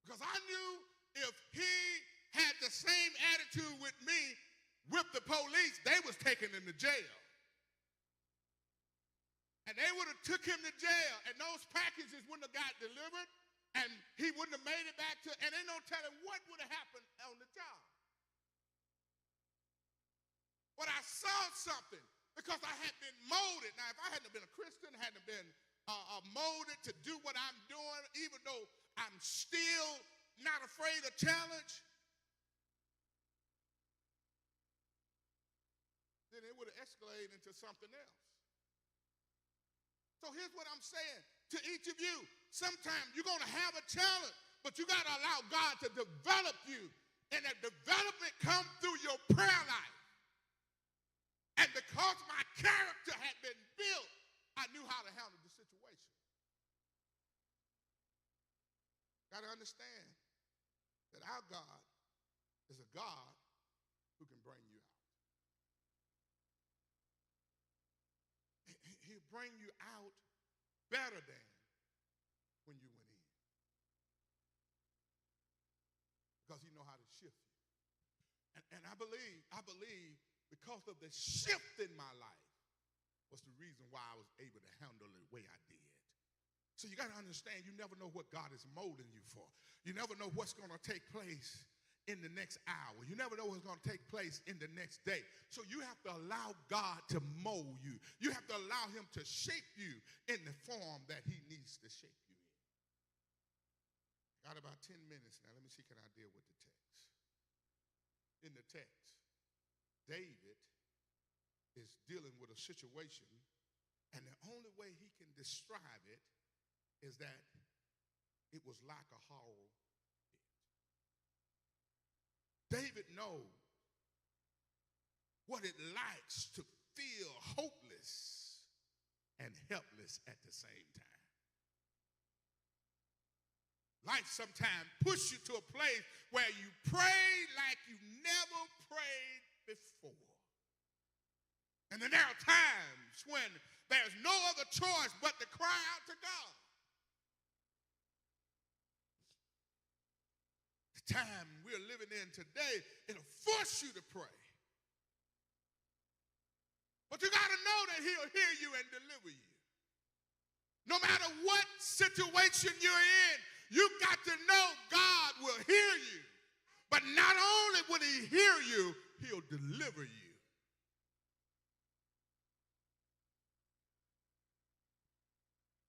Because I knew if he had the same attitude with me, with the police, they was taking him to jail. And they would have took him to jail, and those packages wouldn't have got delivered, and he wouldn't have made it back to, and ain't no telling what would have happened on the job. But I saw something because I had been molded. Now, if I hadn't been a Christian, hadn't been molded to do what I'm doing, even though I'm still not afraid of challenge, then it would have escalated into something else. So here's what I'm saying to each of you. Sometimes you're going to have a challenge, but you got to allow God to develop you. And that development comes through your prayer life. And because my character had been built, I knew how to handle the situation. Got to understand that our God is a God who can bring you out. He'll bring you out better than when you went in. Because he knows how to shift you. And I believe because of the shift in my life was the reason why I was able to handle it the way I did. So you got to understand, you never know what God is molding you for. You never know what's going to take place in the next hour. You never know what's going to take place in the next day. So you have to allow God to mold you. You have to allow him to shape you in the form that he needs to shape you in. Got about 10 minutes now. Let me see, can I deal with the text? In the text, David is dealing with a situation, and the only way he can describe it is that it was like a hollow pit. David knows what it likes to feel hopeless and helpless at the same time. Life sometimes push you to a place where you pray like you never prayed before. And then there are times when there's no other choice but to cry out to God. The time we're living in today, it'll force you to pray. But you got to know that he'll hear you and deliver you. No matter what situation you're in, you got to know God will hear you. But not only will he hear you, he'll deliver you.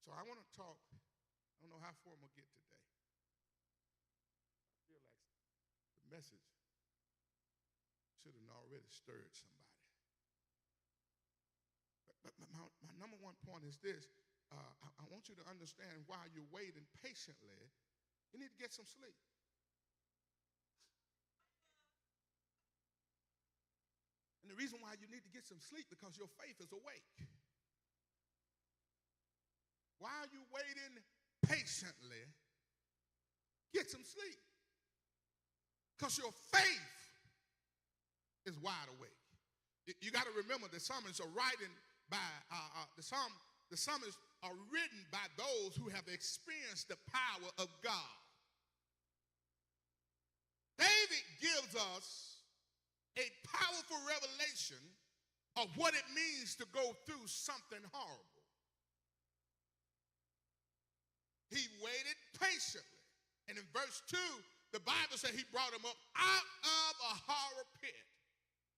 So I want to talk. I don't know how far I'm going to get today. I feel like the message should have already stirred somebody. But my number one point is this. I want you to understand while you're waiting patiently, you need to get some sleep. And the reason why you need to get some sleep because your faith is awake. While you're waiting patiently, get some sleep. Because your faith is wide awake. You got to remember the psalmists are writing by the psalmists are written by those who have experienced the power of God. David gives us a powerful revelation of what it means to go through something horrible. He waited patiently. And in verse 2, the Bible said he brought him up out of a horror pit.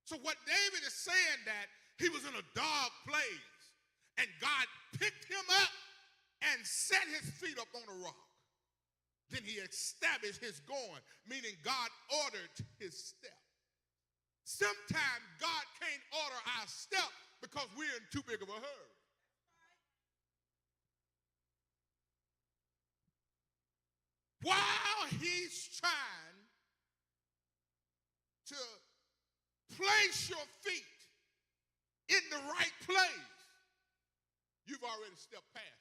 So what David is saying that he was in a dark place and God picked him up and set his feet up on a rock. Then he established his going, meaning God ordered his step. Sometimes God can't order our step because we're in too big of a hurry. While he's trying to place your feet in the right place, you've already stepped past it.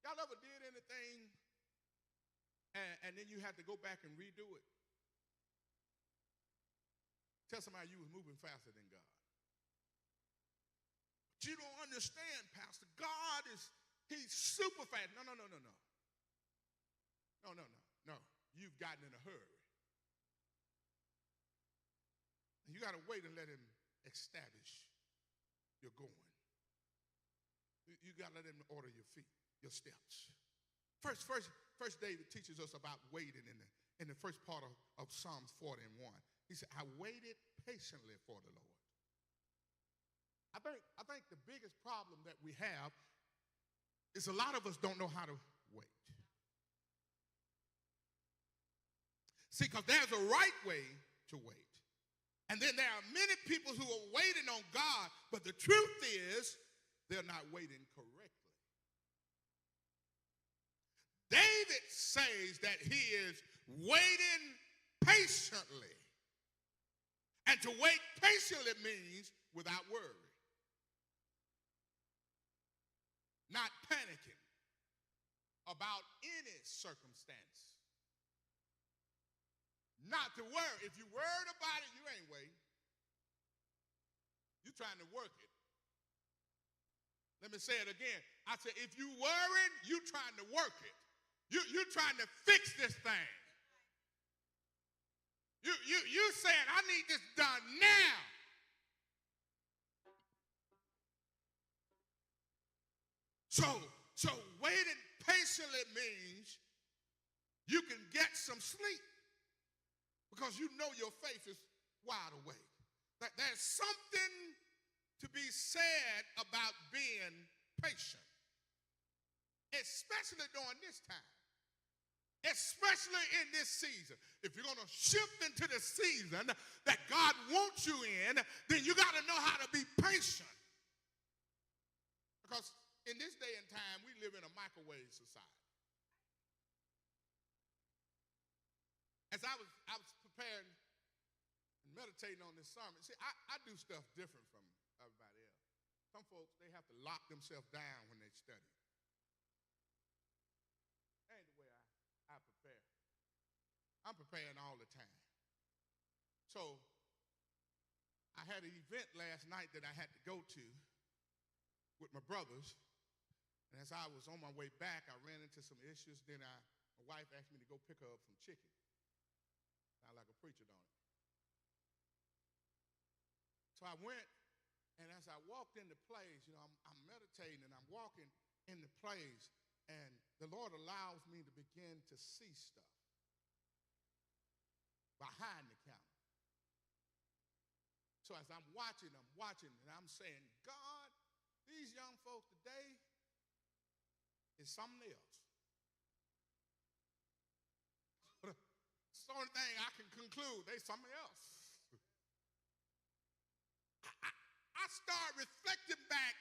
Y'all ever did anything and then you had to go back and redo it? Tell somebody you was moving faster than God. But you don't understand, Pastor. God he's super fast. No. you've gotten in a hurry. And you got to wait and let him establish your going. You got to let him order your feet, your steps. First, David teaches us about waiting in the first part of Psalms 41. He said, I waited patiently for the Lord. I think the biggest problem that we have is a lot of us don't know how to wait. See, because there's a right way to wait. And then there are many people who are waiting on God, but the truth is they're not waiting correctly. David says that he is waiting patiently. And to wait patiently means without worry. Not panicking about any circumstance. Not to worry. If you're worried about it, you ain't waiting. You're trying to work it. Let me say it again. I said, if you worried, you're trying to work it. You're trying to fix this thing. You saying, I need this done now. So waiting patiently means you can get some sleep because you know your faith is wide awake. There's something to be said about being patient, especially during this time. Especially in this season. If you're going to shift into the season that God wants you in, then you got to know how to be patient. Because in this day and time, we live in a microwave society. As I was preparing and meditating on this sermon, see, I do stuff different from everybody else. Some folks, they have to lock themselves down when they study. That ain't the way I prepare. I'm preparing all the time. So I had an event last night that I had to go to with my brothers. And as I was on my way back, I ran into some issues. Then my wife asked me to go pick her up some chicken. Sound like a preacher, don't it? So I went, and as I walked into place, I'm meditating and I'm walking into place, and the Lord allows me to begin to see stuff behind the counter. So as I'm watching, and I'm saying, God, these young folks today is something else. It's the only thing I can conclude, they something else. I started reflecting back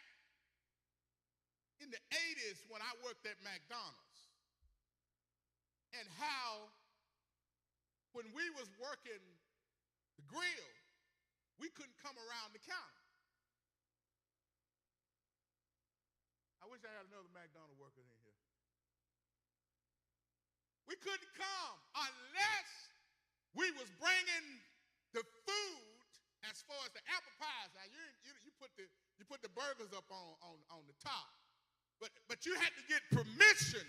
in the 80s when I worked at McDonald's and how when we was working the grill, we couldn't come around the counter. I wish I had another McDonald's worker in here. We couldn't come unless we was bringing the food as far as the apple pies. Now you put the burgers up on the top, but you had to get permission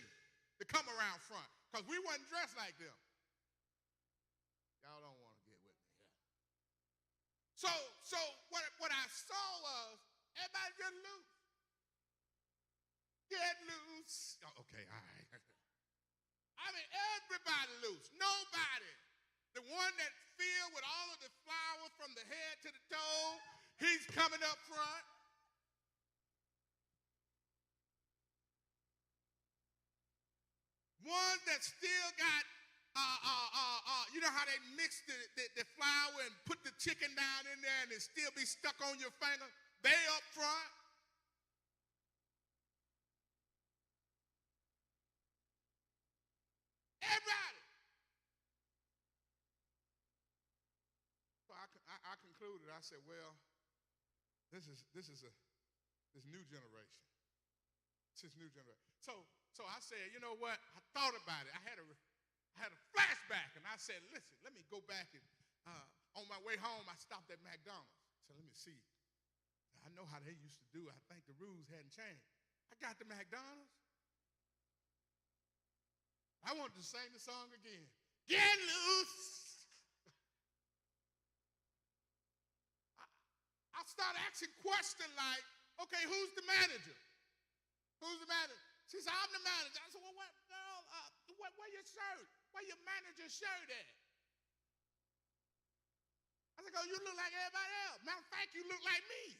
to come around front because we wasn't dressed like them. Y'all don't want to get with me here. So what I saw was everybody just loose. Get loose. Oh, okay, all right. I mean, everybody loose. Nobody. The one that filled with all of the flowers from the head to the toe, he's coming up front. One that still got, you know how they mix the flour and put the chicken down in there and it still be stuck on your finger? They up front. Everybody. So I concluded. I said, well, this new generation. This is new generation. So I said, you know what? I thought about it. I had a flashback, and I said, listen, let me go back and on my way home, I stopped at McDonald's. So let me see. I know how they used to do. I think the rules hadn't changed. I got to McDonald's. I wanted to sing the song again. Get loose. I start asking questions like, okay, who's the manager? Who's the manager? She said, I'm the manager. I said, well, what, girl, where your shirt? Where your manager's shirt at? I said, girl, you look like everybody else. Matter of fact, you look like me.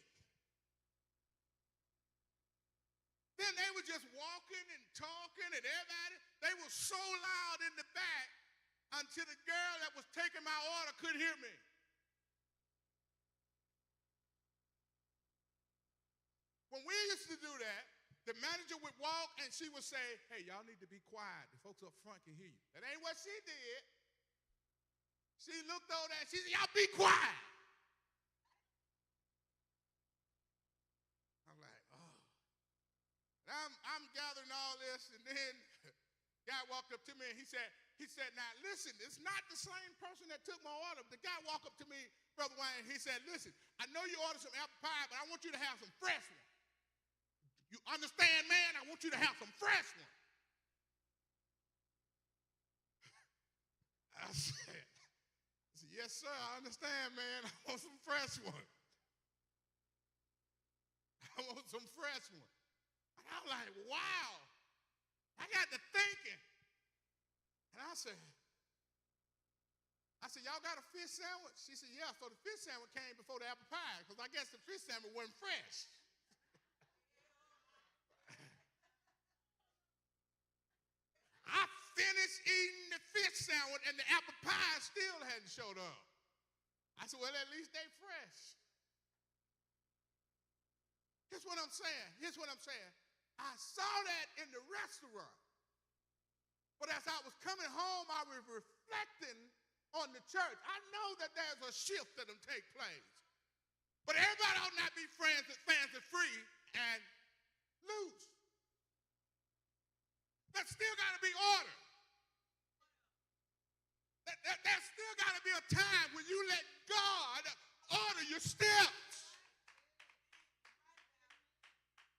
Then they were just walking and talking and everybody, they were so loud in the back until the girl that was taking my order couldn't hear me. When we used to do that, the manager would walk and she would say, hey, y'all need to be quiet. The folks up front can hear you. That ain't what she did. She looked over there and she said, y'all be quiet. I'm like, oh. And I'm gathering all this, and then guy walked up to me and he said, now listen, it's not the same person that took my order. The guy walked up to me, Brother Wayne, he said, listen, I know you ordered some apple pie, but I want you to have some fresh one. You understand, man? I want you to have some fresh one. I said, yes, sir, I understand, man. I want some fresh one. I want some fresh one. And I'm like, wow. I got to thinking. And I said, y'all got a fish sandwich? She said, yeah. So the fish sandwich came before the apple pie, because I guess the fish sandwich wasn't fresh. I finished eating the fish sandwich and the apple pie still hadn't showed up. I said, well, at least they fresh. Here's what I'm saying. I saw that in the restaurant. But as I was coming home, I was reflecting on the church. I know that there's a shift that will take place. But everybody ought not be fancy free and loose. There's still got to be order. There's still got to be a time when you let God order your steps.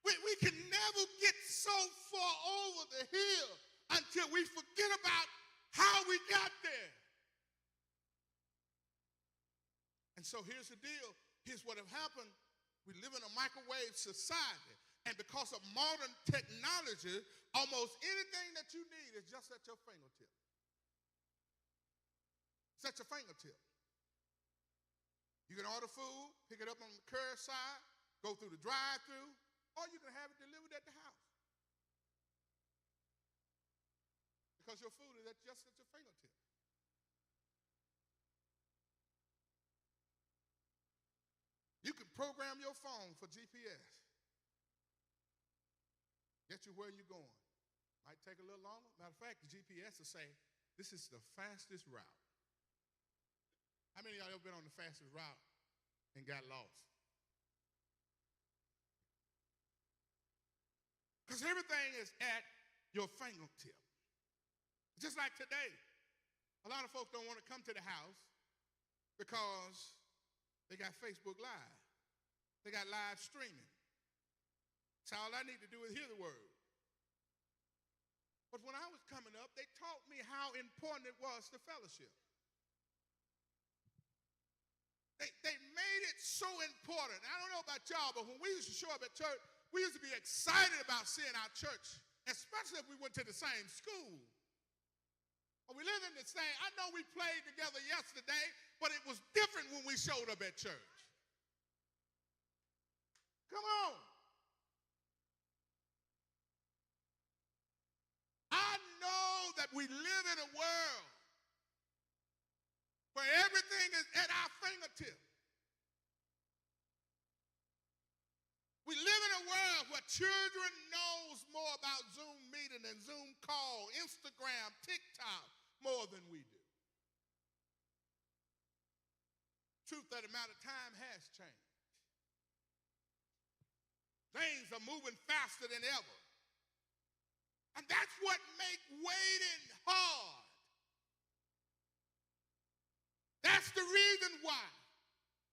We can never get so far over the hill until we forget about how we got there. And so here's the deal. Here's what have happened. We live in a microwave society. And because of modern technology, almost anything that you need is just at your fingertip. It's at your fingertip. You can order food, pick it up on the curbside, go through the drive-thru, or you can have it delivered at the house. Because your food is just at your fingertip. You can program your phone for GPS. Get you where you're going. Might take a little longer. Matter of fact, the GPS will say, this is the fastest route. How many of y'all ever been on the fastest route and got lost? Because everything is at your fingertip. Just like today, a lot of folks don't want to come to the house because they got Facebook Live. They got live streaming. So all I need to do is hear the word. But when I was coming up, they taught me how important it was to fellowship. They made it so important. I don't know about y'all, but when we used to show up at church, we used to be excited about seeing our church, especially if we went to the same school. Or we lived in the same, I know we played together yesterday, but it was different when we showed up at church. Come on. I know that we live in a world where everything is at our fingertips. We live in a world where children knows more about Zoom meeting and Zoom call, Instagram, TikTok, more than we do. Truth of the matter, time has changed. Things are moving faster than ever. And that's what makes waiting hard. That's the reason why